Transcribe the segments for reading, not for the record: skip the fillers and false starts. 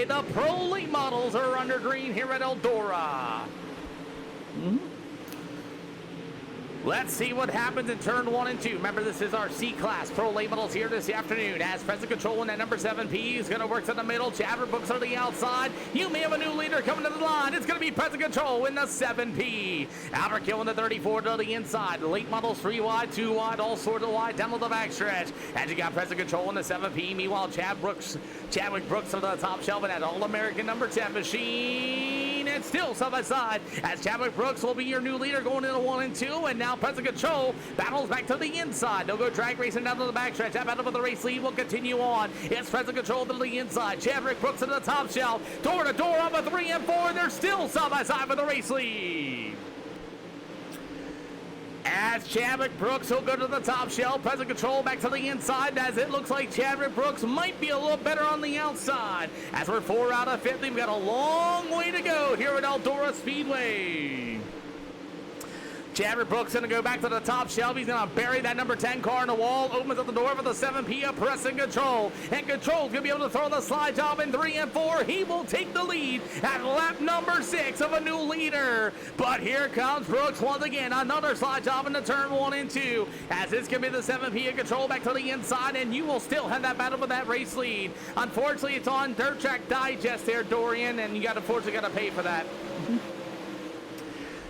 Friday, the Pro Late Models are under green here at Eldora. Let's see what happens in turn 1 and 2. Remember, this is our C-Class Pro Late Models here this afternoon. As present control in that number 7P is going to work to the middle. Chabber Brooks on the outside. You may have a new leader coming to the line. It's going to be present control in the 7P. Outer kill in the 34 to the inside. The late models 3 wide, 2 wide, all sorts of wide down to the backstretch. And you got present control in the 7P. Meanwhile, Chadwick Brooks on the top shelf and that All-American number 10 machine. And still side by side as Chadwick Brooks will be your new leader going into 1 and 2. And now present control battles back to the inside. They'll go drag racing down to the backstretch. That battle for the race lead will continue on. It's present control to the inside. Chadwick Brooks to the top shelf. Door to door on the 3 and 4. They're still side by side for the race lead. As Chadwick Brooks will go to the top shelf, present control back to the inside as it looks like Chadwick Brooks might be a little better on the outside. As we're 4 out of 50, we've got a long way to go here at Eldora Speedway. Chadwick Brooks going to go back to the top shelf. He's going to bury that number 10 car in the wall. Opens up the door for the 7P of pressing control. And control's going to be able to throw the slide job in 3 and 4. He will take the lead at lap number 6 of a new leader. But here comes Brooks once again. Another slide job into turn 1 and 2. As this can be the 7P of control back to the inside. And you will still have that battle for that race lead. Unfortunately, it's on Dirt Track Digest there, Dorian. And you unfortunately got to pay for that.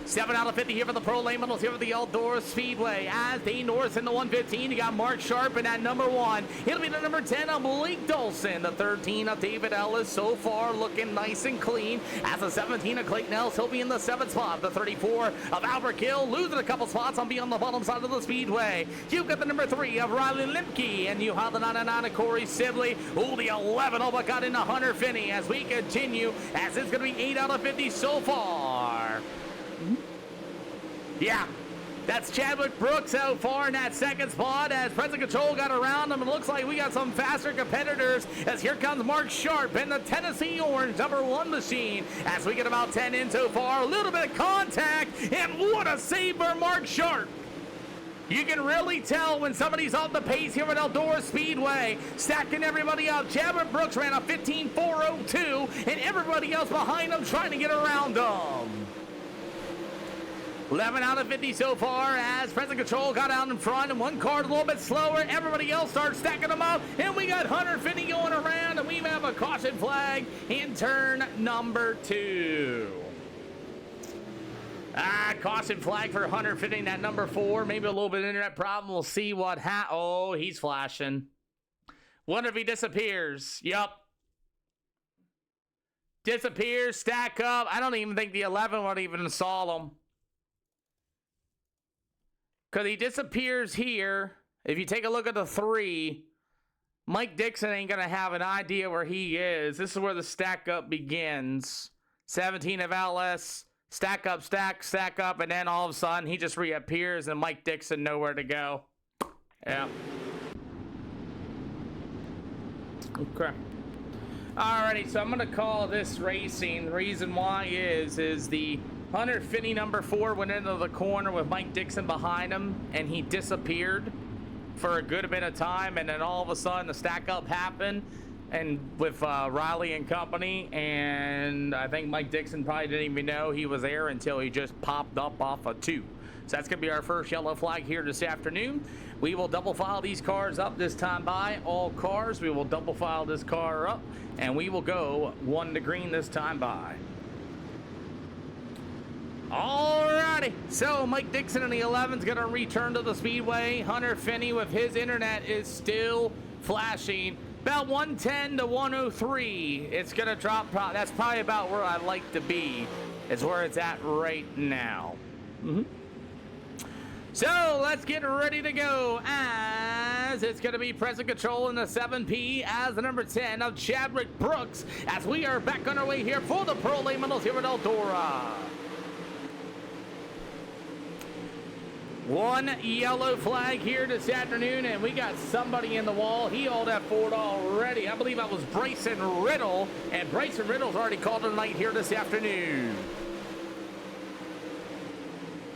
7 out of 50 here for the Pro Late Models here at the Eldora Speedway. As Dane Norris in the 115, you got Mark Sharp in at number 1. It'll be the number 10 of Blake Dawson. The 13 of David Ellis so far looking nice and clean. As the 17 of Clayton Ellis, he'll be in the 7th spot. The 34 of Albert Gill losing a couple spots on the bottom side of the speedway. You've got the number 3 of Riley Limke, and you have the 99 of Corey Sibley. Oh, the 11 all but got into Hunter Finney as we continue, as it's going to be 8 out of 50 so far. Yeah, that's Chadwick Brooks so far in that 2nd spot as present control got around him. It looks like we got some faster competitors as here comes Mark Sharp in the Tennessee Orange number 1 machine as we get about 10 in so far. A little bit of contact, and what a save for Mark Sharp. You can really tell when somebody's off the pace here at Eldora Speedway, stacking everybody up. Chadwick Brooks ran a 15.402, and everybody else behind him trying to get around him. 11 out of 50 so far as present control got out in front, and one car a little bit slower. Everybody else starts stacking them up, and we got Hunter Finney going around, and we have a caution flag in turn number 2. Caution flag for Hunter Finney, that number 4. Maybe a little bit of internet problem. We'll see what oh, he's flashing. Wonder if he disappears. Yup. Disappears, stack up. I don't even think the 11 would even install him. Because he disappears here. If you take a look at the 3, Mike Dixon ain't going to have an idea where he is. This is where the stack up begins. 17 of LS, stack up, stack up, and then all of a sudden he just reappears and Mike Dixon nowhere to go. Yeah. Okay. Alrighty, so I'm going to call this racing. The reason why is the Hunter Finney number 4 went into the corner with Mike Dixon behind him, and he disappeared for a good bit of time, and then all of a sudden the stack up happened, and with Riley and company, and I think Mike Dixon probably didn't even know he was there until he just popped up off a 2. So that's going to be our first yellow flag here this afternoon. We will double file these cars up this time by. All cars, we will double file this car up, and we will go 1 to green this time by. Alrighty, so Mike Dixon in the 11 is going to return to the speedway. Hunter Finney with his internet is still flashing. About 110 to 103. It's going to drop. That's probably about where I like to be. It's where it's at right now. So let's get ready to go as it's going to be present control in the 7P as the number 10 of Chadwick Brooks as we are back on our way here for the Pro Late Models here at Eldora. 1 yellow flag here this afternoon, and we got somebody in the wall. He hauled that Ford already. I believe that was Bryson Riddle, and Bryson Riddle's already called it a night here this afternoon.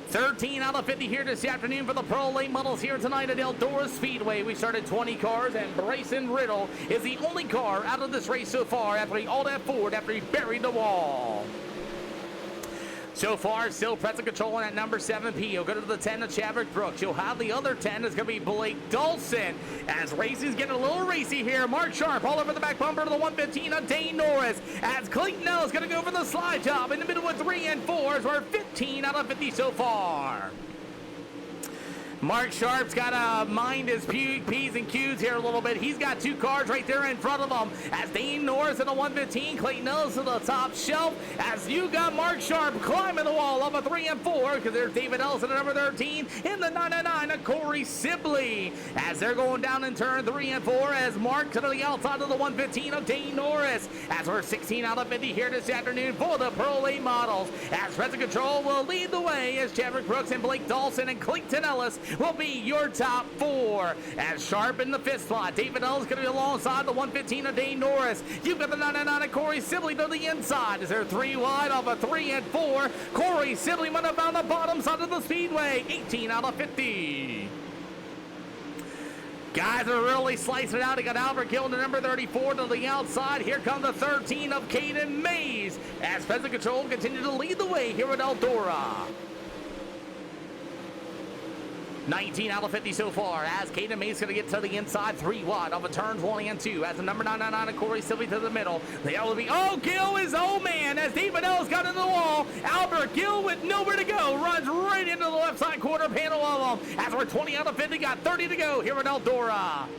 13 out of 50 here this afternoon for the Pro Late Models here tonight at Eldora Speedway. We started 20 cars, and Bryson Riddle is the only car out of this race so far after he all that forward after he buried the wall. So far, still present control at number 7P. You'll go to the 10 of Chadwick Brooks. You'll have the other 10 is going to be Blake Dawson. As racing's getting a little racy here. Mark Sharp all over the back bumper to the 115 of Dane Norris. As Clayton Nell is going to go for the slide job in the middle with 3 and 4s. We're 15 out of 50 so far. Mark Sharp's got to mind his P's and Q's here a little bit. He's got 2 cars right there in front of him. As Dane Norris in the 115, Clayton Ellis to the top shelf. As you got Mark Sharp climbing the wall of a 3 and 4, because there's David Ellis at number 13 in the 999 of Corey Sibley. As they're going down in turn 3 and 4, as Mark to the outside of the 115 of Dane Norris. As we're 16 out of 50 here this afternoon for the Pro Late Models. As present control will lead the way as Chadwick Brooks and Blake Dawson and Clayton Ellis will be your top 4. As Sharp in the 5th spot. David Ellis going to be alongside the 115 of Dane Norris. You've got the 999 of Corey Sibley to the inside. Is there 3 wide off a 3 and 4? Corey Sibley might have found the bottom side of the speedway. 18 out of 50. Guys are really slicing it out. He got Albert Gill to number 34 to the outside. Here comes the 13 of Caden Mays. As present control continue to lead the way here at Eldora. 19 out of 50 so far, as Caden Mays going to get to the inside, 3 wide off of turns 1 and 2, as the number 999 of Corey Sibley to the middle. The will be, oh, Gill is, oh man, as David Ellis got into the wall. Albert Gill with nowhere to go, runs right into the left side quarter panel of them. As we're 20 out of 50, got 30 to go here at Eldora.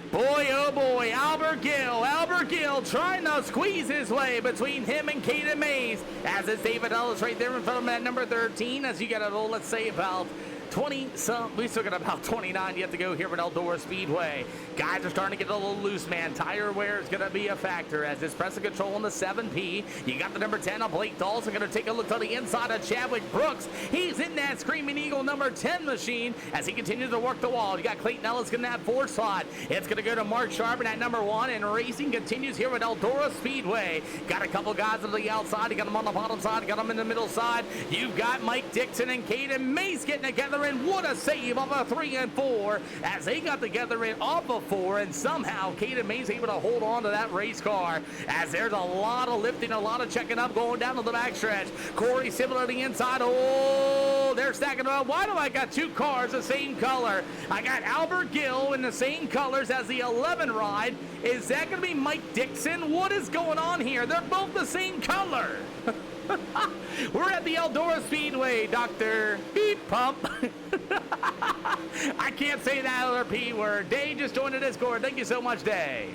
Boy, oh boy, Albert Gill trying to squeeze his way between him and Caden Mays. As it's David Ellis right there in front of him at number 13. As you got a, let's say about 20 some, we still got about 29 yet to go here at Eldora Speedway. Guys are starting to get a little loose, man. Tire wear is going to be a factor as it's pressing control on the 7P. You got the number 10 of Blake Dawson going to take a look to the inside of Chadwick Brooks. He's in that Screaming Eagle number 10 machine as he continues to work the wall. You got Clayton Ellis in that 4th slot. It's going to go to Mark Sharp in at number 1, and racing continues here at Eldora Speedway. Got a couple guys on the outside. You got them on the bottom side. You got them in the middle side. You've got Mike Dixon and Caden Mays getting together, and what a save of a 3 and 4 as they got together in off of 4, and somehow Caden Mays able to hold on to that race car as there's a lot of lifting, a lot of checking up going down to the backstretch. Corey Sibley on the inside. Oh, they're stacking up. Why do I got 2 cars the same color? I got Albert Gill in the same colors as the 11 ride. Is that going to be Mike Dixon? What is going on here? They're both the same color. We're at the Eldora Speedway, Dr. Beep Pump. I can't say that other P word. Day just joined the Discord. Thank you so much, Day.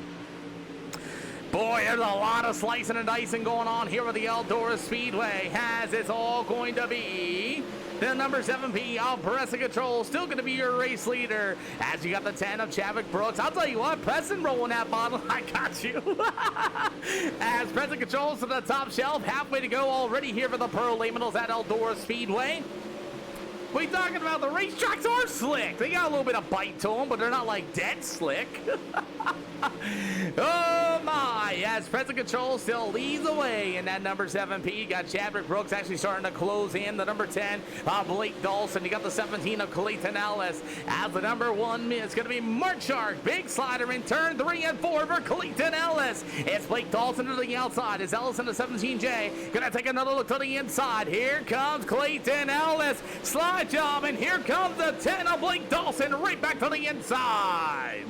Boy, there's a lot of slicing and dicing going on here with the Eldora Speedway. As it's all going to be the number 7P of Preston Control, still going to be your race leader. As you got the 10 of Chadwick Brooks. I'll tell you what, Preston rolling that bottle. I got you. As Preston Controls to the top shelf, halfway to go already here for the Pro Late Models at Eldora Speedway. We talking about the racetracks are slick. They got a little bit of bite to them, but they're not like dead slick. Oh my, as present control still leads the way in that number 7P. Got Chadwick Brooks actually starting to close in. The number 10, Blake Dawson. You got the 17 of Clayton Ellis. As the number 1 is going to be Mark Shark. Big slider in turn 3 and 4 for Clayton Ellis. It's Blake Dawson to the outside. Is Ellis in the 17J. Going to take another look to the inside. Here comes Clayton Ellis. Slide job, and here comes the 10 of Blake Dawson right back to the inside.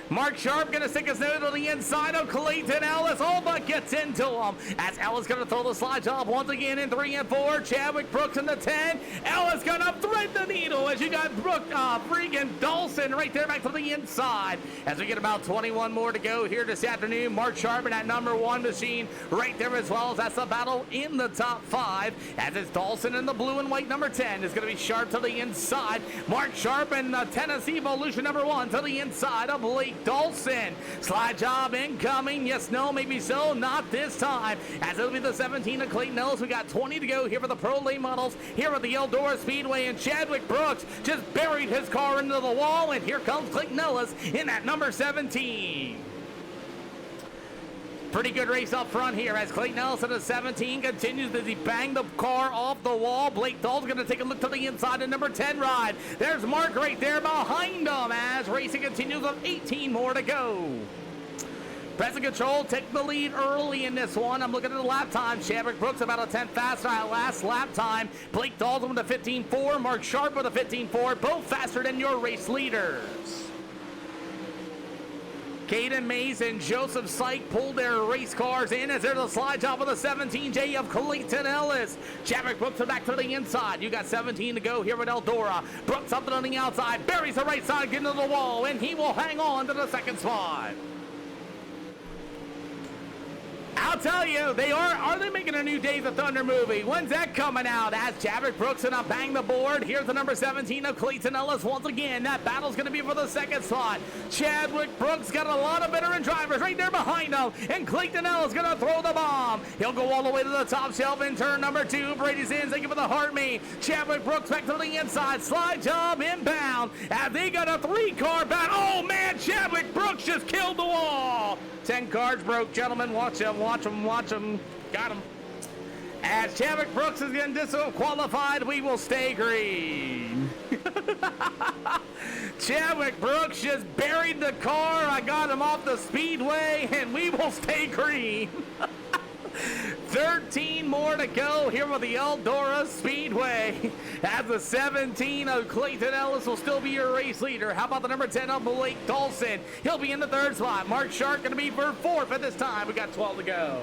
Mark Sharp going to stick his nose to the inside of Clayton Ellis. All but gets into him. As Ellis going to throw the slide job once again in 3 and 4. Chadwick Brooks in the 10. Ellis going to thread the needle as you got freaking Dawson right there back to the inside. As we get about 21 more to go here this afternoon. Mark Sharp in that number 1 machine right there as well. As that's the battle in the top 5. As it's Dawson in the blue and white number 10. Is going to be Sharp to the inside. Mark Sharp in the Tennessee Evolution number 1 to the inside of Blake Dawson. Slide job incoming. Yes, no, maybe so. Not this time. As it'll be the 17 of Clayton Ellis. We got 20 to go here for the Pro Late Models here at the Eldora Speedway. And Chadwick Brooks just buried his car into the wall. And here comes Clayton Ellis in that number 17. Pretty good race up front here as Clayton Ellison at 17 continues to bang the car off the wall. Blake Dahl's going to take a look to the inside of number 10 ride. There's Mark right there behind him as racing continues with 18 more to go. Present Control take the lead early in this one. I'm looking at the lap time. Chadwick Brooks about a 10th faster at last lap time. Blake Dalton with a 15.4. Mark Sharp with a 15.4. Both faster than your race leaders. Caden Mays and Joseph Syke pulled their race cars in as there's a slide job with a 17J of Clayton Ellis. Chadwick Brooks are back to the inside. You got 17 to go here with Eldora. Brooks up on the outside, buries the right side, getting to the wall, and he will hang on to the second spot. I'll tell you, they are they making a new Days of Thunder movie? When's that coming out? As Chadwick Brooks gonna bang the board. Here's the number 17 of Clayton Ellis once again. That battle's gonna be for the second spot. Chadwick Brooks got a lot of veteran drivers right there behind him, and Clayton Ellis gonna throw the bomb. He'll go all the way to the top shelf in turn number 2. Brady's in, thank you for the heart me. Chadwick Brooks back to the inside, slide job inbound, as they got a 3-car battle. Oh man, Chadwick Brooks just killed the wall. 10 cars broke, gentlemen. Watch them, watch them, watch them. Got him. As Chadwick Brooks is getting disqualified, we will stay green. Chadwick Brooks just buried the car. I got him off the speedway, and we will stay green. 13 more to go here with the Eldora Speedway. As the 17 of Clayton Ellis will still be your race leader. How about the number 10 of Blake Dawson? He'll be in the 3rd spot. Mark Shark going to be for 4th at this time. We got 12 to go.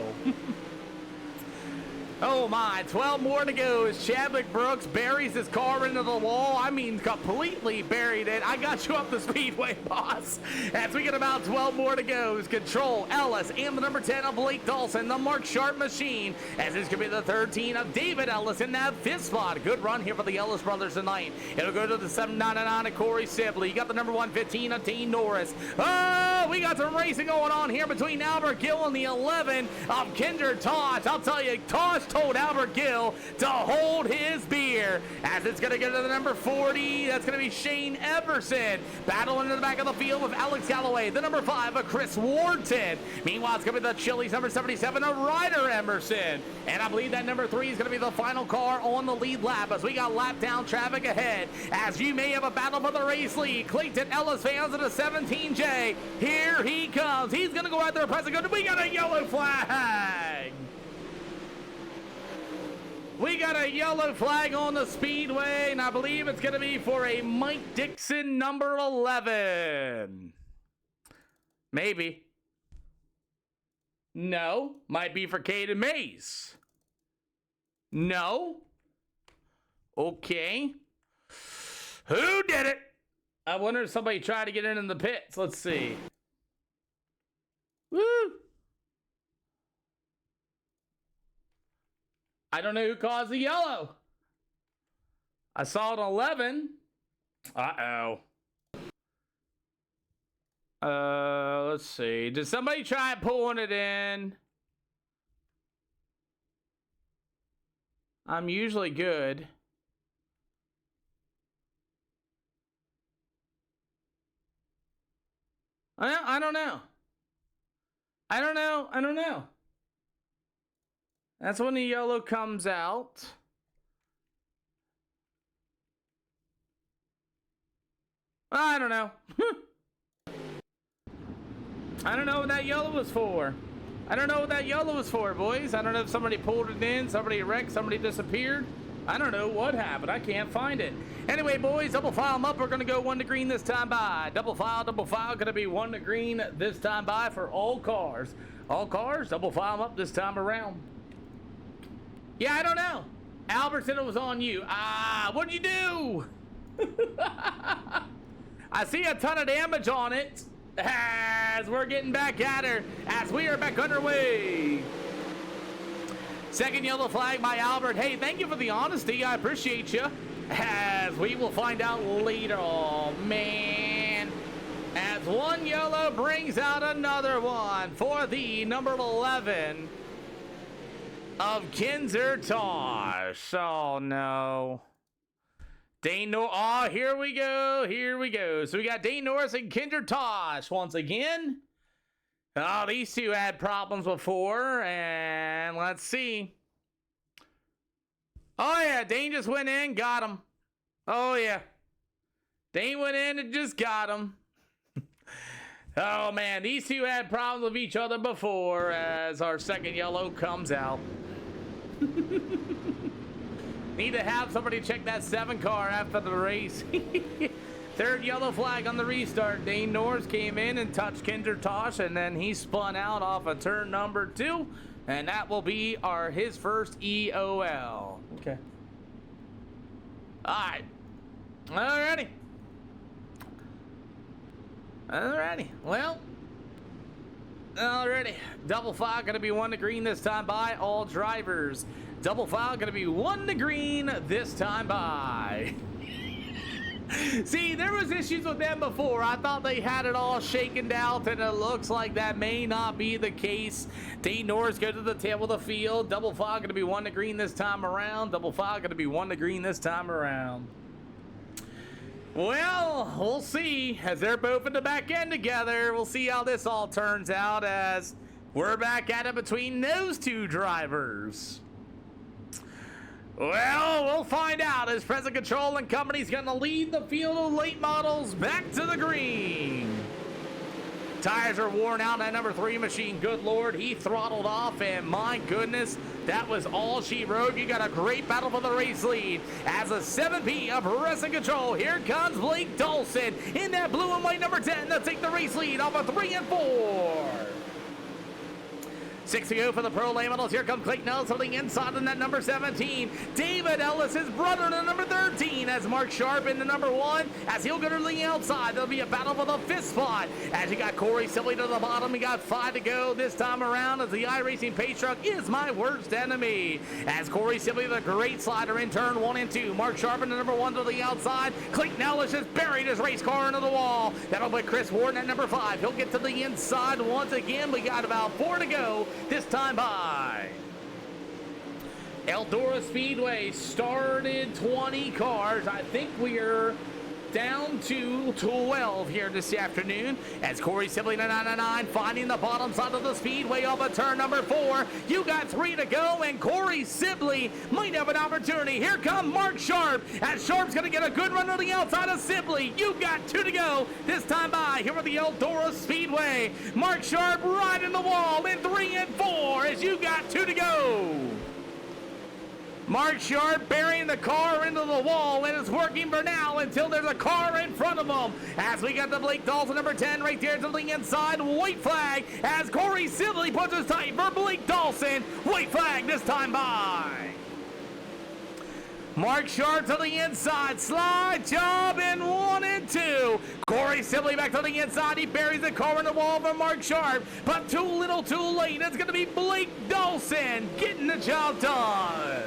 Oh my, 12 more to go as Chadwick Brooks buries his car into the wall. I mean, completely buried it. I got you up the speedway, boss. As we get about 12 more to go, is Control, Ellis, and the number 10 of Blake Dawson, the Mark Sharp machine. As this could be the 13 of David Ellis in that 5th spot. Good run here for the Ellis brothers tonight. It'll go to the 799 of Corey Sibley. You got the number 115 of Dean Norris. Oh, we got some racing going on here between Albert Gill and the 11 of Kinder Tosh. I'll tell you, Tosh told Albert Gill to hold his beer as it's going to get to the number 40. That's going to be Shane Everson battling in the back of the field with Alex Galloway, the number 5 of Chris Wharton. Meanwhile, it's going to be the Chili's number 77 of Ryder Emerson, and I believe that number 3 is going to be the final car on the lead lap as we got lap down traffic ahead. As you may have a battle for the race lead, Clayton Ellis fans at a 17J. Here he comes. He's going to go out there, press it. We got a yellow flag. We got a yellow flag on the speedway, and I believe it's going to be for a Mike Dixon number 11. Maybe. No. Might be for Caden Mays. No. Okay. Who did it? I wonder if somebody tried to get in the pits. Let's see. Woo! I don't know who caused the yellow. I saw an 11. Uh-oh. Let's see. Did somebody try pulling it in? I'm usually good. I don't know. I don't know. That's when the yellow comes out. I don't know. I don't know what that yellow was for. I don't know what that yellow was for, boys. I don't know if somebody pulled it in, somebody wrecked, somebody disappeared. I don't know what happened. I can't find it. Anyway, boys, double file them up. We're going to go 1 to green this time by. Double file. Going to be 1 to green this time by for all cars. All cars, double file them up this time around. Yeah, I don't know. Albert said it was on you. What'd you do? I see a ton of damage on it as we're getting back at her as we are back underway. Second yellow flag by Albert. Hey, thank you for the honesty. I appreciate you. As we will find out later. Oh, man. As one yellow brings out another one for the number 11 of Kinzer Tosh. Oh, no. Dane Norris. Oh, here we go. So we got Dane Norris and Kinder Tosh once again. Oh, these two had problems before, and let's see. Oh, yeah, Dane just went in, got him. Oh, yeah. Dane went in and just got him. Oh, man, these two had problems with each other before as our second yellow comes out. Need to have somebody check that 7 car after the race. Third yellow flag on the restart. Dane Norris came in and touched Kinder Tosh, and then he spun out off of turn number 2, and that will be his first EOL. Okay. All right. Alrighty. Alrighty. Well. Alrighty. Double file going to be 1 to green this time by all drivers. Double file going to be 1 to green this time by. See, there was issues with them before. I thought they had it all shaken out, and it looks like that may not be the case. Dane Norris goes to the tail of the field. Double file going to be 1 to green this time around. Double file going to be 1 to green this time around. Well, we'll see. As they're both in the back end together, we'll see how this all turns out as we're back at it between those two drivers. Well, we'll find out as Present Control and Company's going to lead the field of late models back to the green. Tires are worn out on that number 3 machine. Good Lord, he throttled off, and my goodness, that was all she wrote. You got a great battle for the race lead. As a 7P of Present Control, here comes Blake Dawson in that blue and white number 10 to take the race lead off of 3 and 4. 6 to go for the Pro Late Models. Here comes Clayton Ellis on the inside in that number 17. David Ellis, his brother, in the number 13. As Mark Sharp in the number 1. As he'll go to the outside, there'll be a battle for the 5th spot. As you got Corey Sibley to the bottom, we got 5 to go this time around as the iRacing pace truck is my worst enemy. As Corey Sibley, the great slider in turn 1 and 2. Mark Sharp in the number 1 to the outside. Clayton Ellis has buried his race car into the wall. That'll put Chris Warden at number 5. He'll get to the inside once again. We got about 4 to go this time by. Eldora Speedway started 20 cars. I think we're down to 12 here this afternoon as Corey Sibley to 99 finding the bottom side of the speedway off of turn number 4. You got 3 to go, and Corey Sibley might have an opportunity. Here comes Mark Sharp as Sharp's going to get a good run on the outside of Sibley. You got 2 to go this time by here at the Eldora Speedway. Mark Sharp right in the wall in 3 and 4 as you got 2 to go. Mark Sharp burying the car into the wall, and it's working for now until there's a car in front of him. As we got the Blake Dawson number 10 right there to the inside. White flag as Corey Sibley puts his tight for Blake Dawson. White flag this time by. Mark Sharp to the inside. Slide job in 1 and 2. Corey Sibley back to the inside. He buries the car in the wall for Mark Sharp, but too little too late. It's going to be Blake Dawson getting the job done.